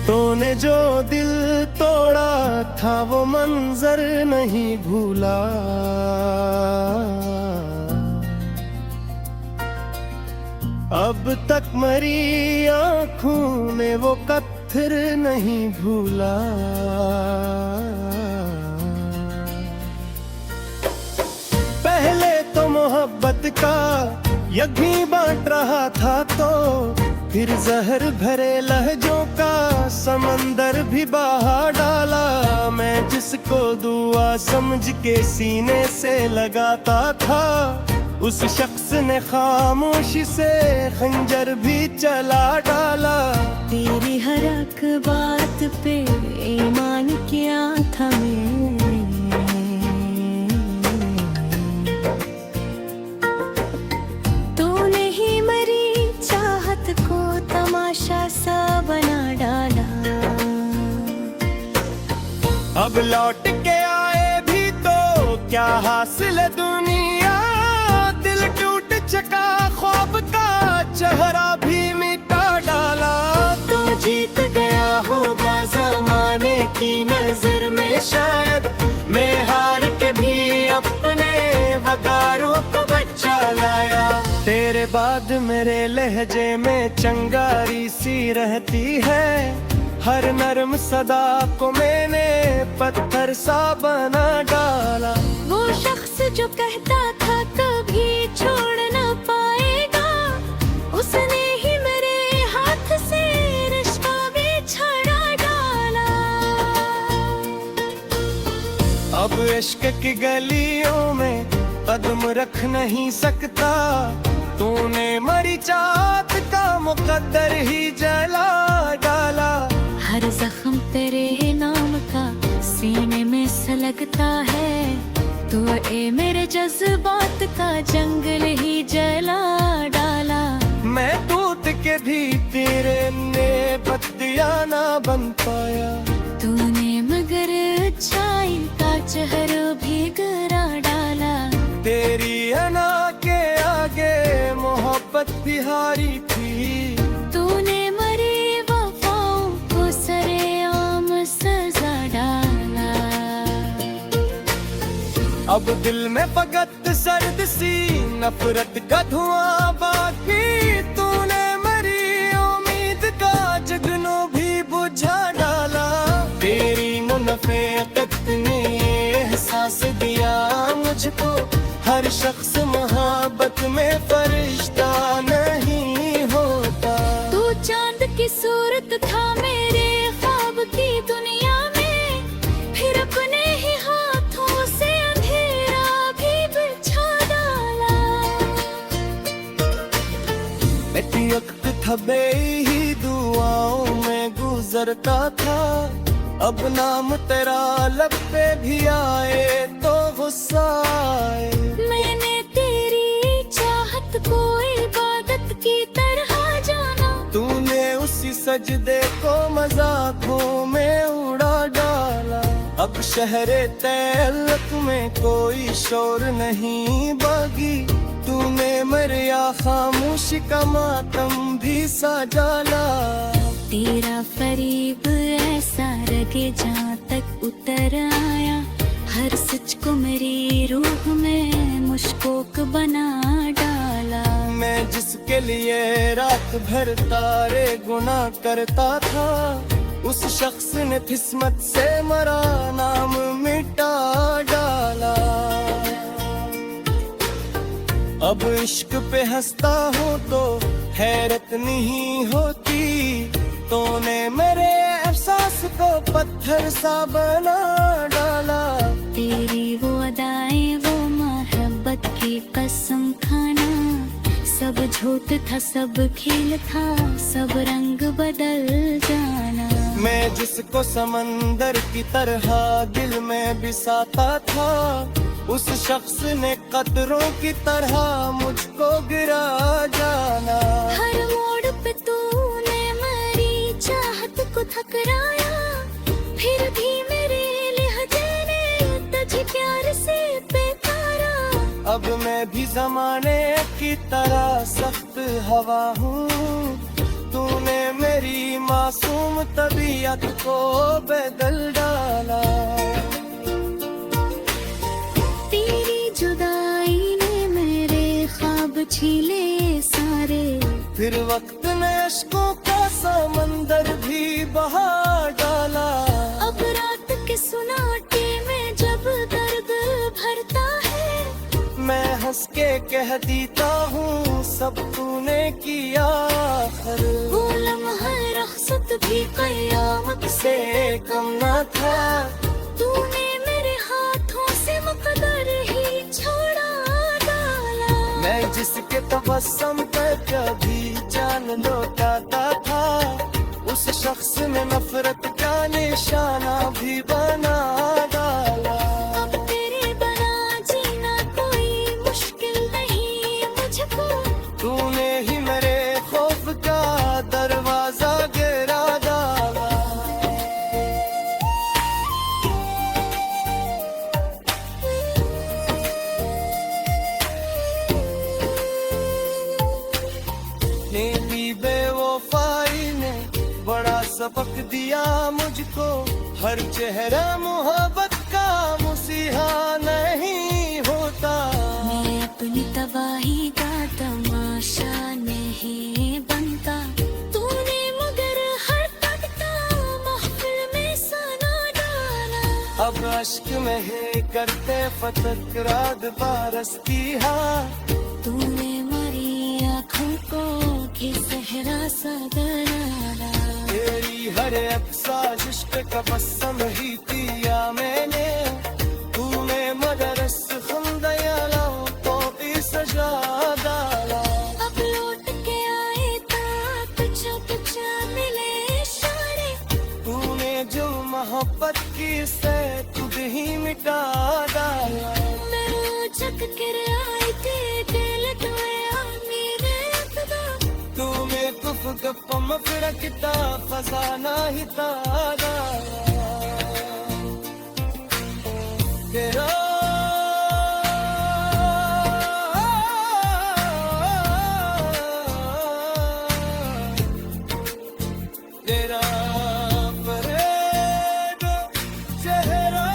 तूने जो दिल तोड़ा था वो मंजर नहीं भूला। अब तक मरी आँखों ने वो पत्थर नहीं भूला। पहले तो मोहब्बत का यज्ञ बांट रहा था, तो फिर जहर भरे लहजों का समंदर भी बहा डाला। मैं जिसको दुआ समझ के सीने से लगाता था, उस शख्स ने खामोशी से खंजर भी चला डाला। तेरी हर एक बात पे ईमान किया था मैंने, तूने ही मेरी चाहत को तमाशा सा बना डाला। अब लौट के आए भी तो क्या हासिल है दुनिया, दिल टूट चका ख्वाब का चेहरा भी मिटा डाला। तो जीत गया होगा ज़माने की नजर में शायद, मैं हार के भी अपने वकारों को बचा लाया। तेरे बाद मेरे लहजे में चंगारी सी रहती है, हर नर्म सदा को मैंने पत्थर सा बना डाला। वो शख्स जो कहता था कभी छोड़ न पाएगा, उसने ही मेरे हाथ से रिश्ता भी छड़ा डाला। अब इश्क की गलियों में कदम रख नहीं सकता, तूने मरी चाहत का मुकद्दर ही जला डाला। हर जख्म तेरे नाम का सीने में सलगता है, तो ए मेरे जज्बात का जंगल ही जला डाला। मैं टूट के भी तेरे ने बत्तियां ना बन पाया, तूने मगर अच्छाई का चेहरा भी गिरा डाला। तेरी अना के आगे मोहब्बत भी हारी थी, तूने मरी वफाओं को सरेआम सजा डाला। अब दिल में फकत सर्द सी नफरत का धुआं बाकी, तूने मरी उम्मीद का जगनों भी बुझा डाला। तेरी मुनफ़िक़त ने एहसास दिया मुझको, हर शख्स मोहब्बत में फरिश्ता नहीं होता। तू चांद की सूरत था मेरे ख्वाब की दुनिया में, फिर अपने ही हाथों से अंधेरा भी बिछा डाला। मैं वक्त था ही दुआओं में गुजरता था, अब नाम तेरा लब पे भी आए तो गुस्सा आए। मैंने तेरी चाहत को इबादत की तरह जाना, तूने उसी सजदे को मजाकों में उड़ा डाला। अब शहरे तैलक में कोई शोर नहीं बागी, तूने मरिया खामोशी का मातम भी सा डाला। तेरा फरीब ऐसा रगे जहाँ तक उतर आया, हर सच को मेरी रूह में मुश्कोक बना डाला। मैं जिसके लिए रात भर तारे गुना करता था, उस शख्स ने किस्मत से मरा नाम मिटा डाला। अब इश्क पे हंसता हूँ तो हैरत नहीं होती, तूने मेरे एहसास को पत्थर सा बना डाला। तेरी वो अदाएं वो मोहब्बत की कसम खाना, सब झूठ था सब खेल था, सब रंग बदल जाना। मैं जिसको समंदर की तरह दिल में बिसाता था, उस शख्स ने कतरों की तरह मुझको गिरा जाना। हर मोड़ पे तूने मेरी चाहत को ठकराया, फिर भी मेरे लहजे ने तुझे प्यार से बेकारा। अब मैं भी जमाने की तरह सख्त हवा हूँ, तूने मेरी मासूम तबीयत तबीयत को बदल डाला। तेरी जुदाई ने मेरे ख्वाब छीले सारे, फिर वक्त ने अश्कों का समंदर भी बहा डाला। अब रात के सुनाटे में जब दर्द भरता है, मैं हंस के कह देता हूँ सब तूने किया। वो लम्हा रख्सत भी क़यामत से कम न था। तूने मेरे हाथों से मुक़द्दर ही छोड़ा डाला। मैं जिसके तबस्सुम पर कभी जान लौटाता था, उस शख्स में नफरत का निशाना भी बना डाला। अब तेरे बना जीना कोई मुश्किल नहीं मुझको, तूने ही मेरे खौफ का दरवाजा गिरा डाला। तेरी बेवफाई ने बड़ा सबक दिया मुझको, हर चेहरा मोहब्बत का मुसीहा नहीं होता। मैं अपनी तबाही का तमाशा नहीं बनता, तूने मगर हर तकता महफिल में सना डाला। अब अश्क में है करते फतक रात बारसती है, तूने मरी आँखों को भी सहरा सा डाला। तेरी हर एक साजिश पे तबस्सुम ही किया मैंने, तूने मगर इस खुंदयाला तो भी सजा डाला। अब लौट के आए तुझा तुझा मिले इशारे, तूने जो मोहब्बत की से खुद ही मिटा डाला। मैं चक कर आई थी दिल तोया मेरे खुदा, तूने कुफ गप्पम फिरकता फसाना ही तारा। तेरा तेरा फरेब चेहरा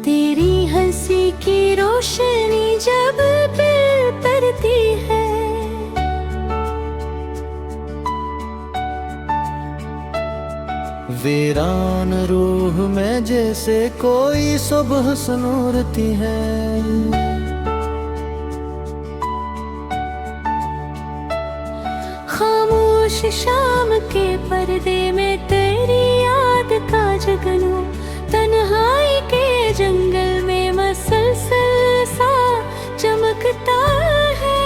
तेरी हंसी की रोशनी जब दिल करती है, वीरान रूह में जैसे कोई सुबह सुनूरती है। खामोश शाम के पर्दे में तेरी याद का जगनू, तन्हाई के जंगल में मसलसल सा चमकता है।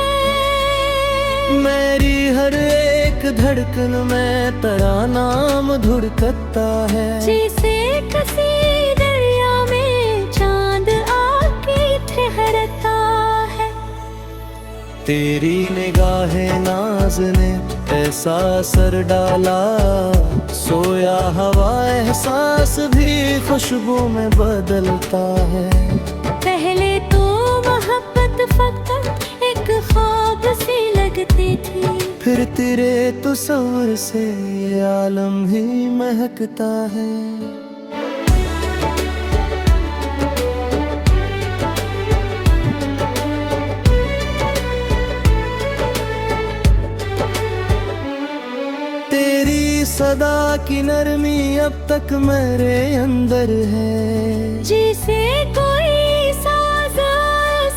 मेरी हर एक धड़कन में तेरा नाम धुड़कता है। जैसे किसी दरिया में चांद आके ठहरता है। तेरी निगाहे नाज ने ऐसा असर डाला, सोया हवा एहसास भी खुशबू में बदलता है। पहले तो मोहब्बत फकत एक ख्वाब सी लगती थी, फिर तेरे तस्वीर से ये आलम ही महकता है। तेरी सदा की नरमी अब तक मेरे अंदर है। जैसे कोई साज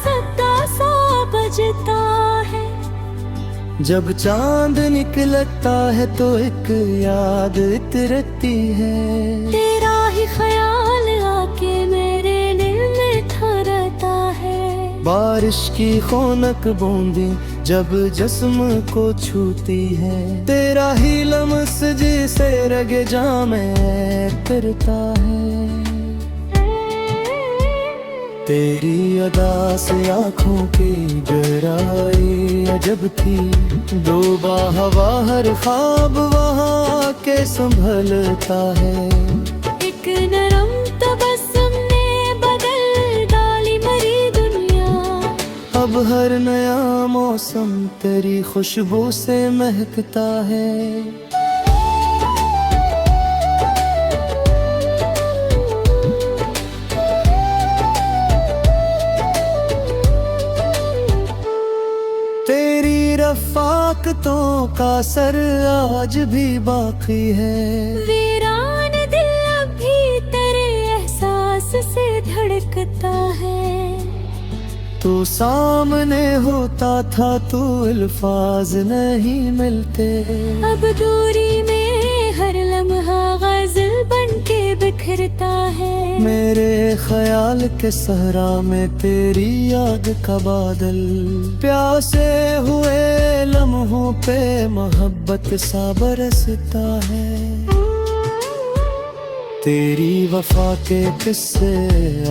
सदा सा बजता है। जब चांद निकलता है तो एक याद इतरती है। तेरा ही ख्याल आके मेरे दिल में ठहरता है। बारिश की खौनक बूंदी जब जिस्म को छूती है, तेरा ही लम्स जिसे रगे जामे फिरता है। तेरी अदा से आँखों की गहराई अजब थी, डूबा हवा हर ख्वाब वहाँ के संभलता है। एक नरम तबस्सुम ने बदल डाली मरी दुनिया, अब हर नया मौसम तेरी खुशबू से महकता है। तेरी रफ़ाकतों का असर आज भी बाकी है, वीरान दिल अब भी तेरे एहसास से धड़कता है। तू सामने होता था तू अल्फाज नहीं मिलते, अब दूरी में हर लम्हा गज़ल बन के बिखरता है। मेरे ख्याल के सहरा में तेरी याद का बादल, प्यासे हुए लम्हों पे मोहब्बत सा बरसता है। तेरी वफा के किस्से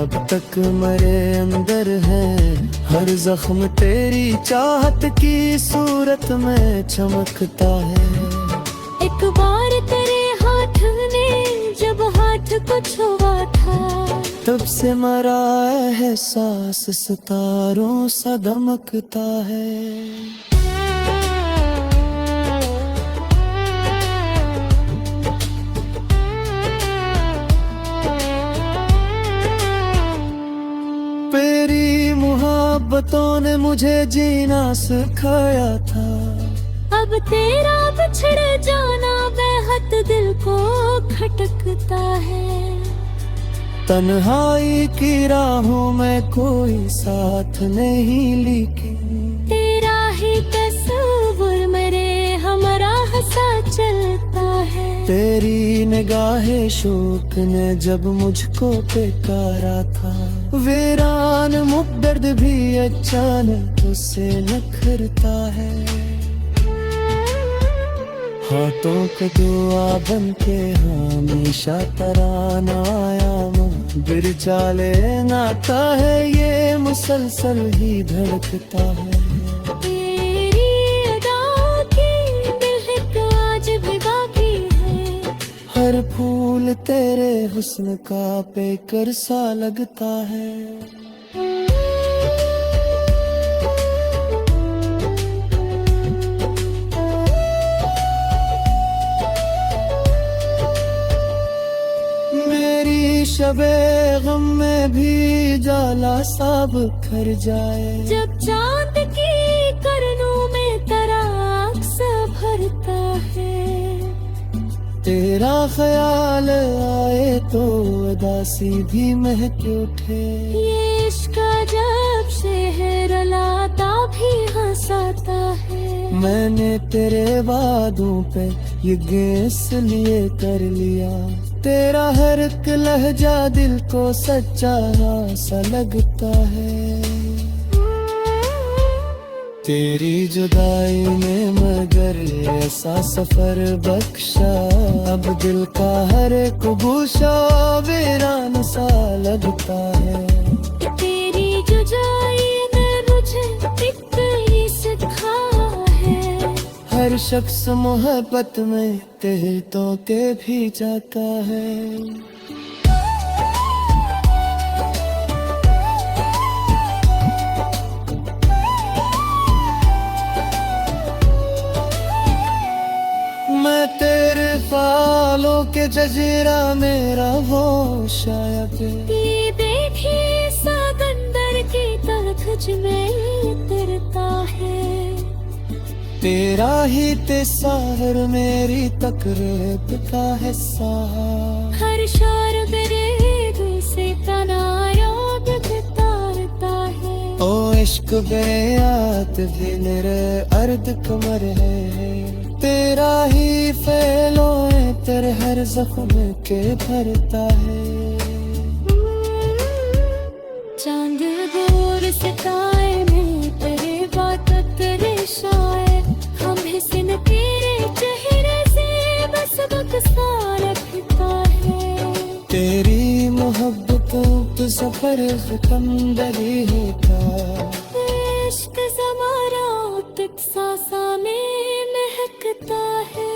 अब तक मेरे अंदर हैं, हर जख्म तेरी चाहत की सूरत में चमकता है। एक बार तेरे हाथ ने जब हाथ को छुआ था, तब से मेरा एहसास सितारों सा दमकता है। तेरी मोहब्बतों ने मुझे जीना सिखाया था, अब तेरा बिछड़ जाना बेहद दिल को खटकता है। तन्हाई की राहों में कोई साथ नहीं, लेकिन तेरा ही तस्वीर मेरे हमराह सा चलता है। तेरी निगाहे शौक ने जब मुझको पुकारा था, वीरान मुद्दर्द भी अचानक उसे नखरता है। हाथों को दुआ बन के हमेशा तराना आया, बिर चाले नाता है ये मुसलसल ही धड़कता है। तेरी अदा की महक आज भी बाकी है, हर फूल तेरे हुस्न का पेकर सा लगता है। शबे गम में भी जाला साब खर जाए, जब चांद की करनों में तराक सा भरता है। तेरा ख्याल आए तो उदासी भी महक उठे, ये इश्क जब शहर लाता भी हंसाता है। मैंने तेरे वादों पे ये इसलिए कर लिया, तेरा हर एक लहजा दिल को सच्चा सा लगता है। तेरी जुदाई ने मगर ऐसा सफर बख्शा, अब दिल का हर एक गोशा वीरान सा लगता है। तेरी जुदाई ने मुझे एक ही सिखाया है, हर शख्स मोहब्बत में तेरे तो के भी जाता है। मैं तेरे फालों के जजीरा मेरा वो शायद, ये देखी सागंदर की तलख में उतरता है। तेरा ही तेसाहर मेरी तकरीब का हिस्सा, हर शोर मेरे दिल से तनायाब बितारता है। ओ इश्क बेयात भी मेरे अर्द कमर है, तेरा ही फैलो तेरे हर जख्म के भरता है। चांद दूर सिताए में तेरे बात तेरे शायर हम हिस्न तेरे चेहरे से बस बक्सा रखता है। तेरी मोहब्बतों पे सफर सिकंदरी होता, इश्क ज़मारा तक सांसा में महकता है।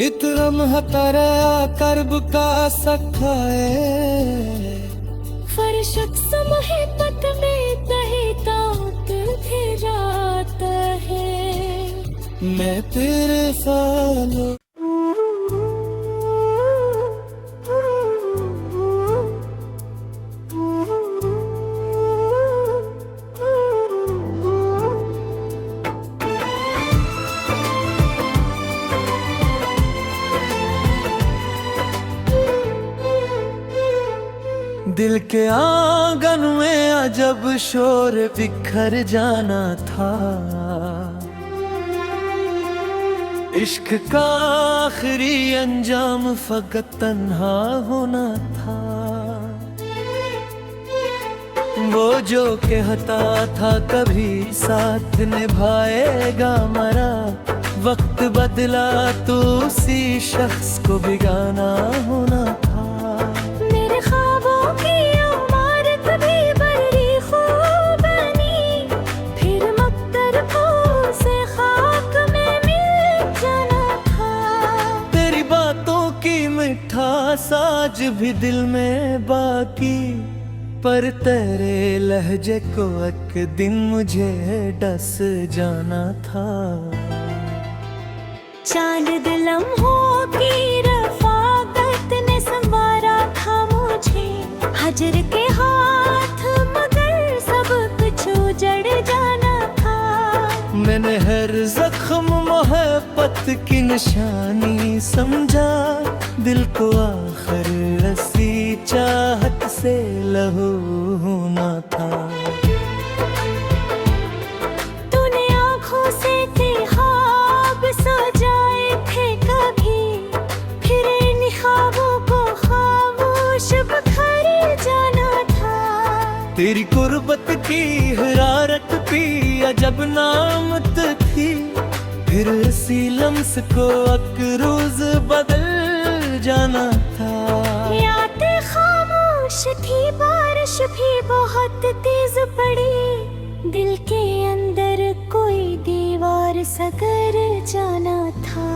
इतरम हतरा करब का सखाए, फरशक्स मोहब्बत में तहे तात फिराता है। मैं तेरे सालों दिल के आंगन में अजब शोर बिखर जाना था, इश्क का आखिरी अंजाम फकत तन्हा होना था। वो जो कहता था कभी साथ निभाएगा मरा, वक्त बदला तो उसी शख्स को बिगाना होना था। मेरे ख्वाबों की इमारत भी बड़ी खूब बनी, फिर मकदर से खाक में मिल जाना था। तेरी बातों की मिठास आज भी दिल में बाकी, पर तेरे लहजे को एक दिन मुझे डस जाना था। चांद लम्हों की रफ़ाकत ने संवारा था मुझे, हजर के हाथ मगर सब कुछ उजड़ जाना था। मैंने हर जख्म मोहब्बत की निशानी समझा, दिल को आखिर रसी चाहत से लहू होना था। तूने आँखों से थे ख्वाब सजाए थे कभी, फिर इन ख्वाबों को खामोश बिखर जाना था। तेरी कुर्बत की हरारत भी अजब नामत थी, फिर इसी लम्स को अकरूज बदल जाना था। यादें खामोश थी, बारिश भी बहुत तेज पड़ी, दिल के अंदर कोई दीवार सगर जाना था।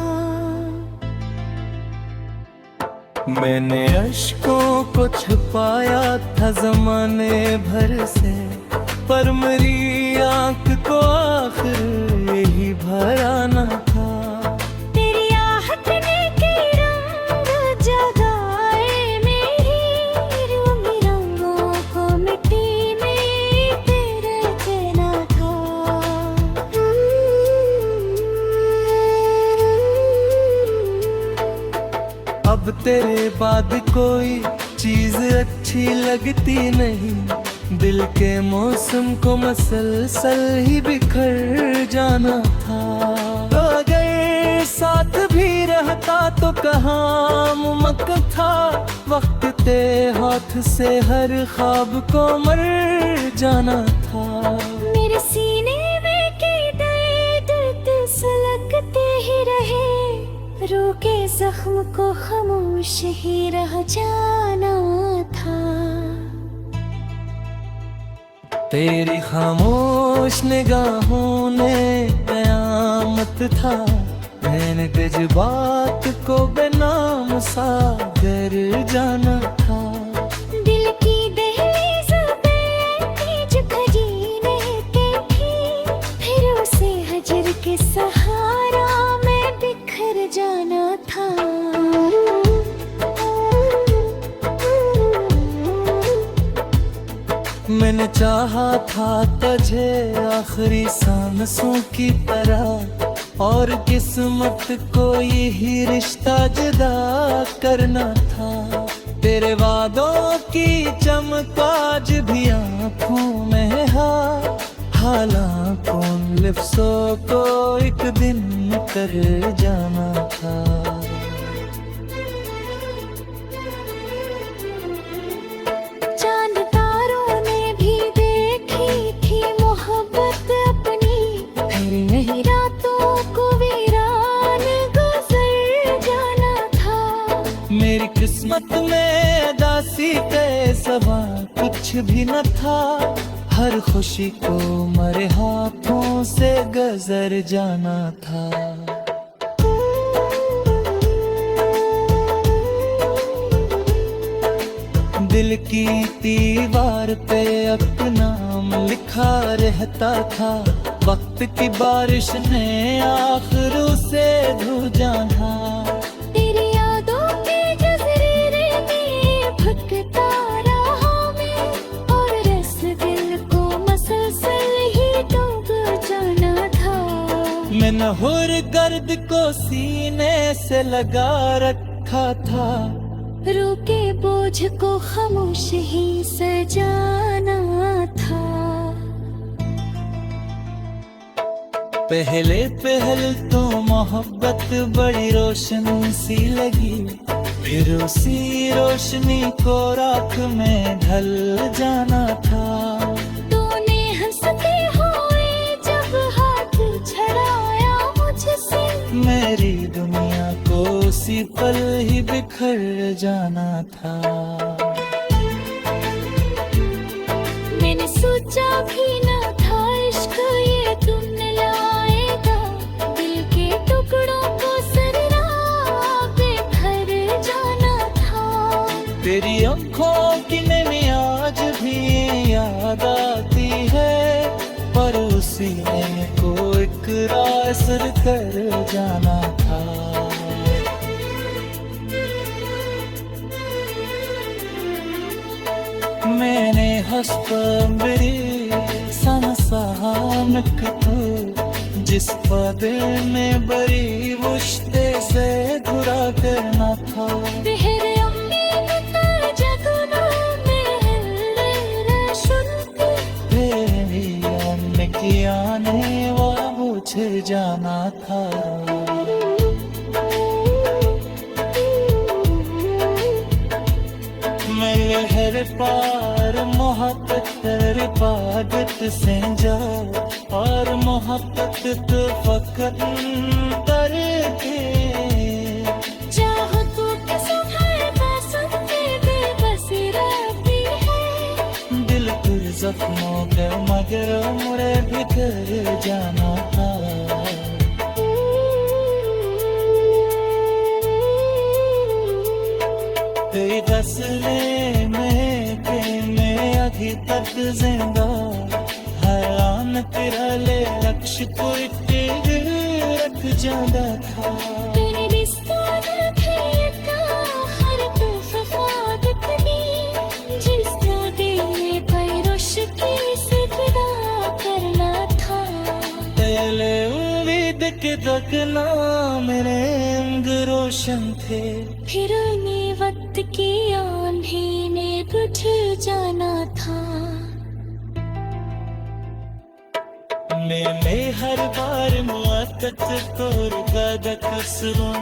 मैंने अश्कों को छुपाया था जमाने भर से, पर मेरी आंख को आखिर यही भराना था। तेरी आहट ने के रंग जगाए मेरी रूमी रंगों को मिट्टी में तेरे देना था। अब तेरे बाद कोई चीज अच्छी लगती नहीं, दिल के मौसम को मसलसल ही बिखर जाना था। अगर साथ भी रहता तो कहाँ मुमकिन था, वक्त ते हाथ से हर ख्वाब को मर जाना था। मेरे सीने में के दर्द सुलगते ही रहे, रोके जख्म को खामोश ही रह जाना था। तेरी खामोश निगाहों ने कयामत था, मैंने जज्बात को बेनाम सागर जाना था। दिल की दहलीज पे तेज खजीने के थी, फिर उसे हजर के सहारा में बिखर जाना था। मैंने चाहा था तुझे आखिरी सांसों की तरह, और किस्मत को यही रिश्ता जुदा करना था। तेरे वादों की चमक आज भी आँखों में है, हालांकि लिफ्सों को एक दिन कर जाना था। चांद तारों ने भी देखी थी मोहब्बत अपनी, फिर यही रातों को वीरान गुजर जाना था। मेरी किस्मत में उदासी के सवा कुछ भी न था, हर खुशी को मरे हाथों से गुजर जाना था। दिल की दीवार पे अपना नाम लिखा रहता था, वक्त की बारिश ने आखिर उसे धो जाना। तेरी यादों के जज़ीरे में भटकता रहा मैं, और रस दिल को मसलसल ही डूब जाना था। मैंने हुर गर्द को सीने से लगा रखा था, रूह के बोझ को खामोश ही सजाना था। पहले तो मोहब्बत बड़ी रोशन सी लगी, फिर उसी रोशनी को राख में ढल जाना था। तूने हंसते हुए जब हाथ छड़ाया मुझसे, मेरी दुनिया को उसी पल ही बिखर जाना था। मैंने सोचा भी न था इश्क ये तुम लाएगा, दिल के टुकड़ों को सररा बेघर जाना था। तेरी आँखों की नमी आज भी याद आती है, पर उसी को इकरार असर कर जाना था। मैंने हस्पबरी सनसानक तो जिस पदे में बड़ी मुश्ते से घुरा करना था। बहरे उम्मीद तर जगना में रशुल्क, तेरी अन्न की आने वा मुझे जाना था। हर पार मोहब्बत तेरे पागत से जा, और मोहब्बत तो फकत करके चाहो तो किसी हर पासन के बेबसी रहती है। दिल तुर जख्मों के मगर मुड़े बिखर जाना था। तेरी फसले में अभी तक जिंदा, हैरान तेरा ले लक्ष्य को रख जाता था। तेरे रिश्तों ने फेंका हर तूफ़ान इतनी, जिस दादी में पैरोश की सिजदा करना था। तेरे उम्मीद के तकना मेरे अंग रोशन थे, फिर उन्हीं वक्त की आंधी ने बुझ जाना था। मैंने हर बार मुआकत तोर का कसरूं,